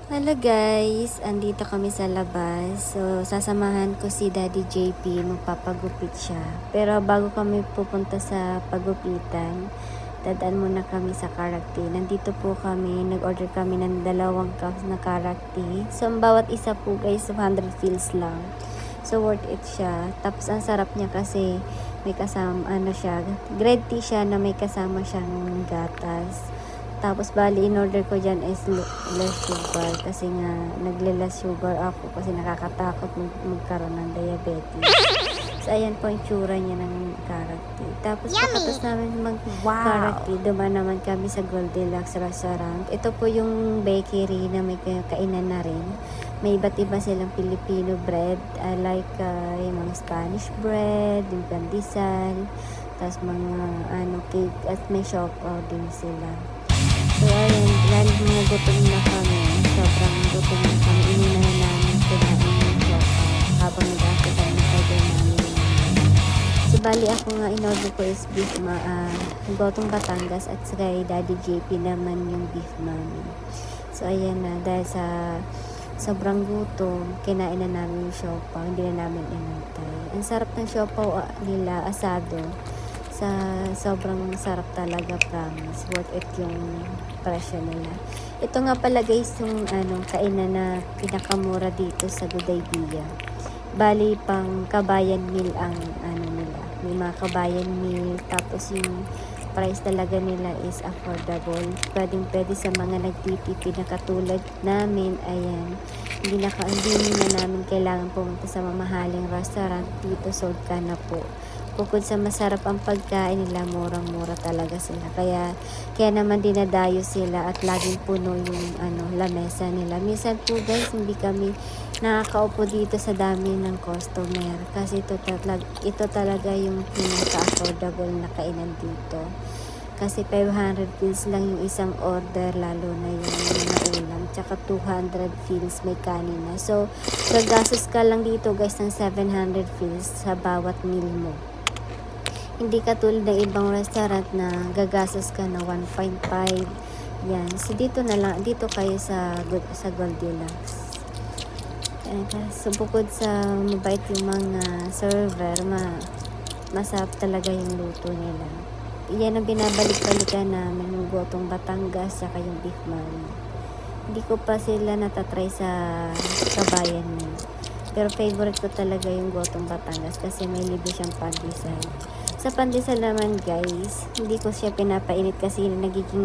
Hello guys, andito kami sa labas. So, sasamahan ko si Daddy JP, magpapagupit siya. Pero bago kami pupunta sa pagupitan, dadaan muna kami sa karakti. Nandito po kami, nag-order kami ng 2 cups na karakti. So, ang bawat isa po guys, 200 fils lang. So, worth it siya. Tapos, ang sarap niya kasi may kasama, grade tea siya na may kasama siyang gatas. Tapos, bali, in-order ko dyan is less sugar. Kasi nga, nagle-less sugar ako kasi nakakatakot magkaroon ng diabetes. So, ayan po yung tsura niya ng karakti. Tapos, pagkatapos namin mag-karakti, dumaan naman kami sa Goldilocks restaurant. Ito po yung bakery na may kainan na rin. May iba't iba silang Filipino bread. I like yung mga Spanish bread, yung pandesal, tapos mga cake, at may siopaw din sila. So, ayun, lalo mga gutom na kami. Sobrang gutom na kami. Inuna na namin kinain yung siopaw habang nag-asa kami sa namin. So, bali ako nga in-order ko is beef gotong Batangas at kay Daddy JP naman yung beef namin. So, ayan na. Dahil sa sobrang gutom, kinain na namin yung siopaw. Hindi na namin inantay. Ang sarap ng siopaw nila, asado. Sobrang sarap talaga, promise. Worth it yung presyo nila. Ito nga pala guys yung kainan na pinakamura dito sa Gudaybiya. Bali pang kabayan meal ang nila. May mga kabayan meal, tapos yung price talaga nila is affordable. Pwede sa mga nagtitipid na katulad namin. Ayan, hindi na namin kailangan pumunta sa mamahaling restaurant. Dito sold ka na po. Bukod sa masarap ang pagkain nila, murang-mura talaga sila. Kaya naman dinadayo sila at laging puno yung lamesa nila. Minsan po guys, hindi kami nakakaupo dito sa dami ng customer. Kasi ito talaga yung pinaka-affordable na kainan dito. Kasi 500 fils lang yung isang order, lalo na yung mga ulam. Tsaka 200 fils may kanina. So, gagastos ka lang dito guys ng 700 fils sa bawat meal mo. Hindi katulad ng ibang restaurant na gagastos ka na 1.5. Yan. So, dito kayo sa Goldilocks. So, bukod sa mabait yung mga server, masarap talaga yung luto nila. Yan ang binabalik-balikan namin, yung gotong Batangas, saka yung beef mami. Hindi ko pa sila natatry sa kabayan nila. Pero favorite ko talaga yung gotong Batangas kasi may libre siyang pandesal. Sa pandesal naman guys, hindi ko siya pinapainit kasi nagiging